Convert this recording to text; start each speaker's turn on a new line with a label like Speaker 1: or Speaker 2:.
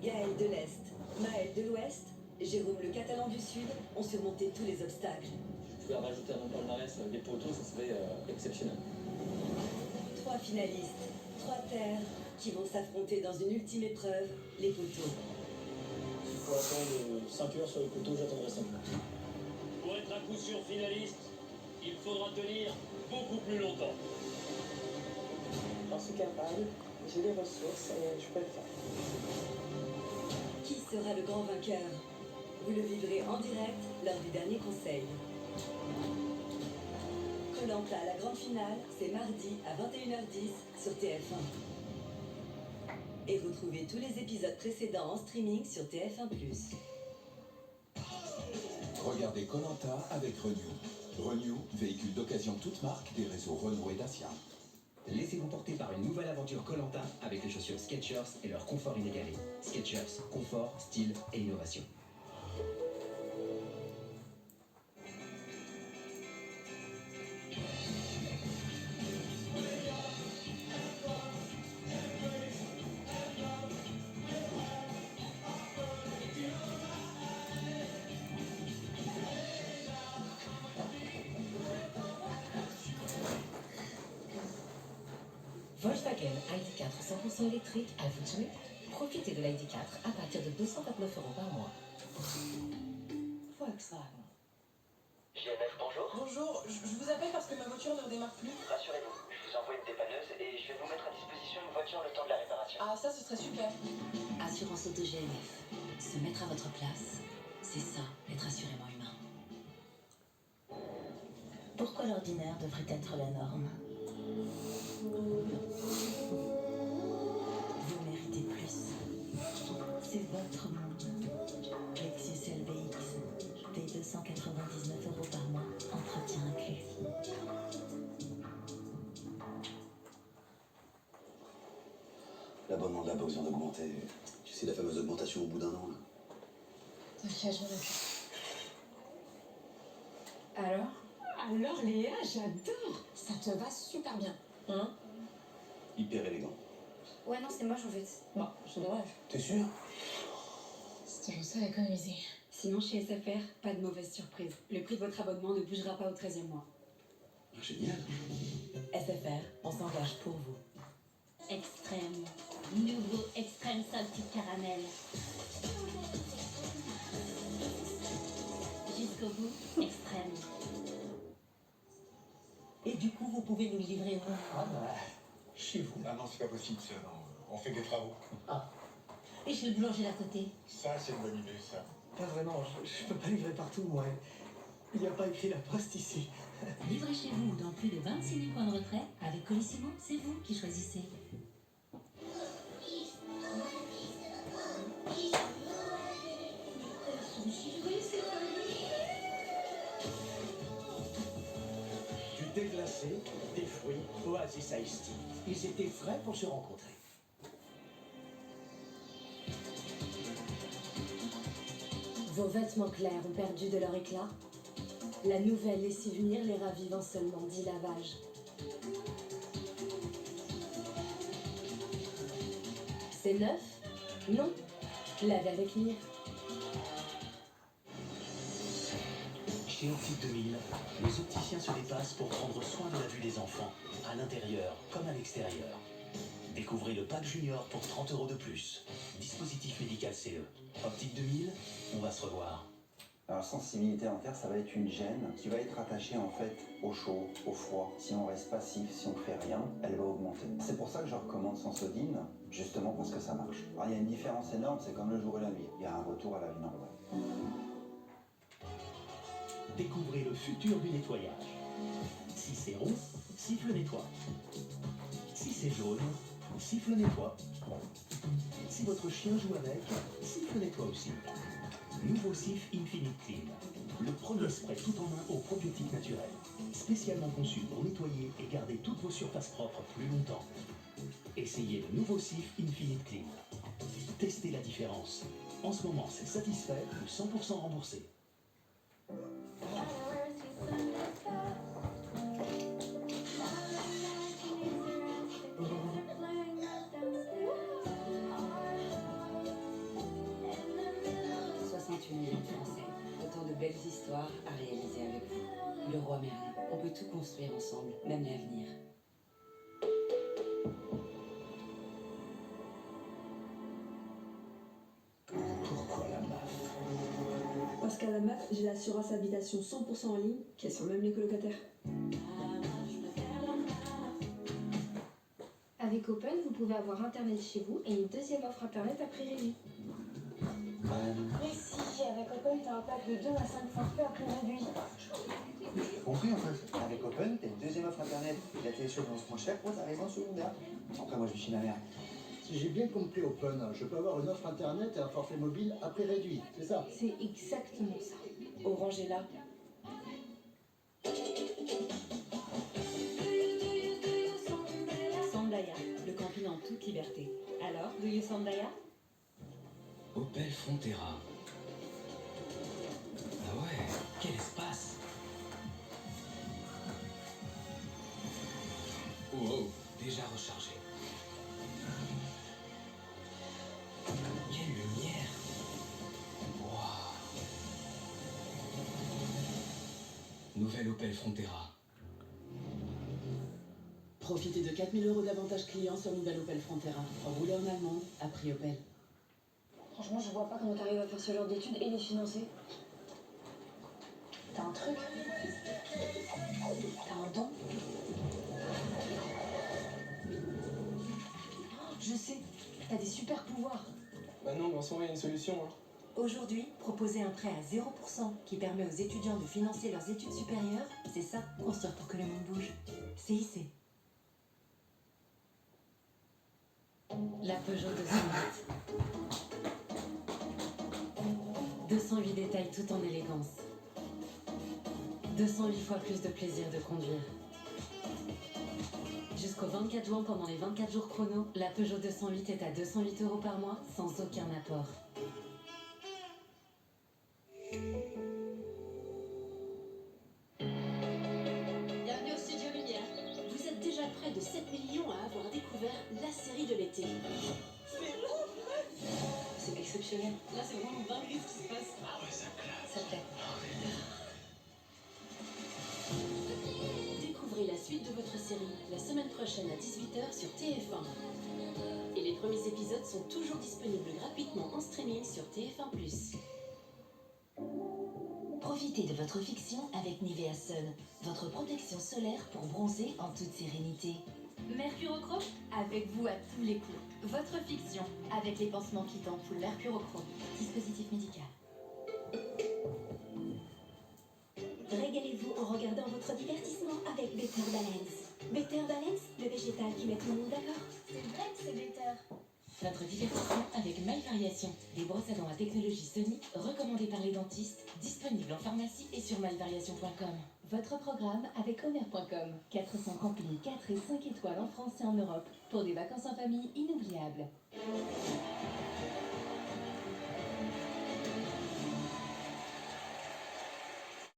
Speaker 1: Gaël de l'Est, Maël de l'Ouest, Jérôme le Catalan du Sud ont surmonté tous les obstacles.
Speaker 2: Je pouvais rajouter un nom palmarès, des poteaux, ça serait exceptionnel.
Speaker 1: 3 finalistes, 3 terres qui vont s'affronter dans une ultime épreuve, les poteaux.
Speaker 2: Il faut attendre 5 heures sur les poteaux, j'attendrai 5 heures.
Speaker 3: Pour être à coup sûr finaliste, il faudra tenir beaucoup plus longtemps.
Speaker 4: J'en suis capable, j'ai les ressources et je peux le faire.
Speaker 1: Qui sera le grand vainqueur? Vous le vivrez en direct lors du dernier conseil. Koh-Lanta, la grande finale, c'est mardi à 21h10 sur TF1. Et retrouvez tous les épisodes précédents en streaming sur TF1+.
Speaker 5: Regardez Koh-Lanta avec Renew. Renew, véhicule d'occasion toute marque des réseaux Renault et Dacia.
Speaker 6: Laissez-vous porter par une nouvelle aventure Koh-Lanta avec les chaussures Skechers et leur confort inégalé. Skechers, confort, style et innovation.
Speaker 7: Volkswagen ID4 100% électrique à vous de jouer. Profitez de l'ID4 à partir de 229 € par mois. Volkswagen.
Speaker 8: JMF, bonjour.
Speaker 4: Bonjour, je vous appelle parce que ma voiture ne redémarre plus.
Speaker 8: Rassurez-vous, je vous envoie une dépanneuse et je vais vous mettre à disposition une voiture le temps de la réparation.
Speaker 4: Ah, ça, ce serait super.
Speaker 7: Assurance auto GMF. Se mettre à votre place, c'est ça, être assurément humain. Pourquoi l'ordinaire devrait être la norme? Vous méritez plus. C'est votre monde. Lexus LBX. Paye 299 € par mois. Entretien inclus.
Speaker 9: L'abonnement de la box vient d'augmenter. Tu sais, la fameuse augmentation au bout d'un an, là.
Speaker 10: T'inquiète, je m'en occupe.
Speaker 11: Alors Léa, j'adore.
Speaker 10: Ça te va super bien.
Speaker 4: Hein?
Speaker 9: Hyper élégant.
Speaker 10: Ouais, non, c'est moche en fait.
Speaker 4: Bon, c'est dommage.
Speaker 9: T'es sûr?
Speaker 10: C'est toujours ça à économiser.
Speaker 11: Sinon, chez SFR, pas de mauvaise surprise. Le prix de votre abonnement ne bougera pas au 13e mois.
Speaker 9: Ah, génial.
Speaker 7: SFR, on s'engage pour vous.
Speaker 12: Extrême. Nouveau extrême salty caramel. Jusqu'au bout, extrême.
Speaker 7: Et du coup, vous pouvez nous le livrer où?
Speaker 13: Ah bah, chez vous. Ah non, c'est pas possible ça, non. On fait des travaux.
Speaker 7: Ah. Et chez le boulanger d'à côté?
Speaker 13: Ça, c'est une bonne idée, ça.
Speaker 14: Pas vraiment, je peux pas livrer partout, moi. Il n'y a pas écrit la poste ici.
Speaker 12: Livrez chez vous dans plus de 26 000 points de retrait. Avec Colissimo, c'est vous qui choisissez.
Speaker 15: Du déglacé, des fruits, Oasis Iced Tea. Ils étaient frais pour se rencontrer.
Speaker 7: Vos vêtements clairs ont perdu de leur éclat? La nouvelle lessive Mire les ravive en seulement 10 lavages. C'est neuf? Non. Lave avec Mire.
Speaker 15: Chez Optique 2000, les opticiens se dépassent pour prendre soin de la vue des enfants, à l'intérieur comme à l'extérieur. Découvrez le pack junior pour 30 € de plus. Dispositif médical CE. Optique 2000, on va se revoir.
Speaker 9: Alors, sensibilité dentaire, ça va être une gêne qui va être attachée en fait au chaud, au froid. Si on reste passif, si on fait rien, elle va augmenter. C'est pour ça que je recommande Sensodyne, justement parce que ça marche. Alors, il y a une différence énorme, c'est comme le jour et la nuit. Il y a un retour à la vie normale.
Speaker 15: Découvrez le futur du nettoyage. Si c'est rond, siffle nettoie. Si c'est jaune, siffle nettoie. Si votre chien joue avec, siffle nettoie aussi. Nouveau Sif Infinite Clean. Le premier spray tout en un aux probiotiques naturels. Spécialement conçu pour nettoyer et garder toutes vos surfaces propres plus longtemps. Essayez le nouveau Sif Infinite Clean. Testez la différence. En ce moment, c'est satisfait ou 100% remboursé.
Speaker 1: quelques histoires à réaliser avec vous. Le roi Merlin. On peut tout construire ensemble, même l'avenir.
Speaker 5: Pourquoi la MAF?
Speaker 16: Parce qu'à la MAF, j'ai l'assurance habitation 100% en ligne qui assure même les colocataires.
Speaker 7: Avec Open, vous pouvez avoir Internet chez vous et une deuxième offre Internet à prix réduit.
Speaker 10: Mais si, avec Open, t'as un pack de 2 à 5 forfaits à prix réduit.
Speaker 9: J'ai compris en fait. Avec Open, t'as une deuxième offre internet. La télésurveillance moins chère pour ta résidence secondaire. Après, moi je vis chez ma mère.
Speaker 15: Si j'ai bien compris Open, je peux avoir une offre internet et un forfait mobile à prix réduit, c'est ça?
Speaker 7: C'est exactement ça.
Speaker 1: Orange est là. Sandaya, le camping en toute liberté. Alors, do you Sandaya?
Speaker 6: Opel Frontera. Ah ouais, quel espace! Wow, déjà rechargé. Quelle lumière! Waouh! Nouvelle Opel Frontera.
Speaker 1: Profitez de 4 000 € d'avantages clients sur nouvelle Opel Frontera. Roulez en allemande, à prix Opel.
Speaker 10: Franchement, je vois pas comment t'arrives à faire ce genre d'études et les financer. T'as un truc? T'as un don?
Speaker 7: Je sais, t'as des super pouvoirs.
Speaker 2: Bah non, mais en ce moment, il y a une solution. Hein.
Speaker 1: Aujourd'hui, proposer un prêt à 0% qui permet aux étudiants de financer leurs études supérieures, c'est ça, construire pour que le monde bouge. CIC. La Peugeot 208. 208 détails tout en élégance. 208 fois plus de plaisir de conduire. Jusqu'au 24 juin, pendant les 24 jours chrono, la Peugeot 208 est à 208 € par mois, sans aucun apport.
Speaker 17: Bienvenue au Studio Lumière. Vous êtes déjà près de 7 millions à avoir découvert la série de l'été.
Speaker 1: C'est exceptionnel.
Speaker 17: Là, c'est vraiment dingue ce qui se passe.
Speaker 6: Ah ouais, ça claque.
Speaker 1: Ça plaît.
Speaker 17: Découvrez la suite de votre série la semaine prochaine à 18h sur TF1. Et les premiers épisodes sont toujours disponibles gratuitement en streaming sur TF1+.
Speaker 1: Profitez de votre fiction avec Nivea Sun, votre protection solaire pour bronzer en toute sérénité.
Speaker 11: Mercurochrome, avec vous à tous les coups. Votre fiction, avec les pansements qui t'ampoulent Mercurochrome. Dispositif médical.
Speaker 7: Régalez-vous en regardant votre divertissement avec Better Balance. Better Balance, le végétal qui met tout le monde d'accord.
Speaker 10: C'est vrai que c'est better.
Speaker 1: Notre divertissement avec My Variation, des brosses à dents à technologie Sony, recommandées par les dentistes, disponibles en pharmacie et sur myvariation.com.
Speaker 7: Votre programme avec Homer.com. 400 campings 4 et 5 étoiles en France et en Europe pour des vacances en famille inoubliables.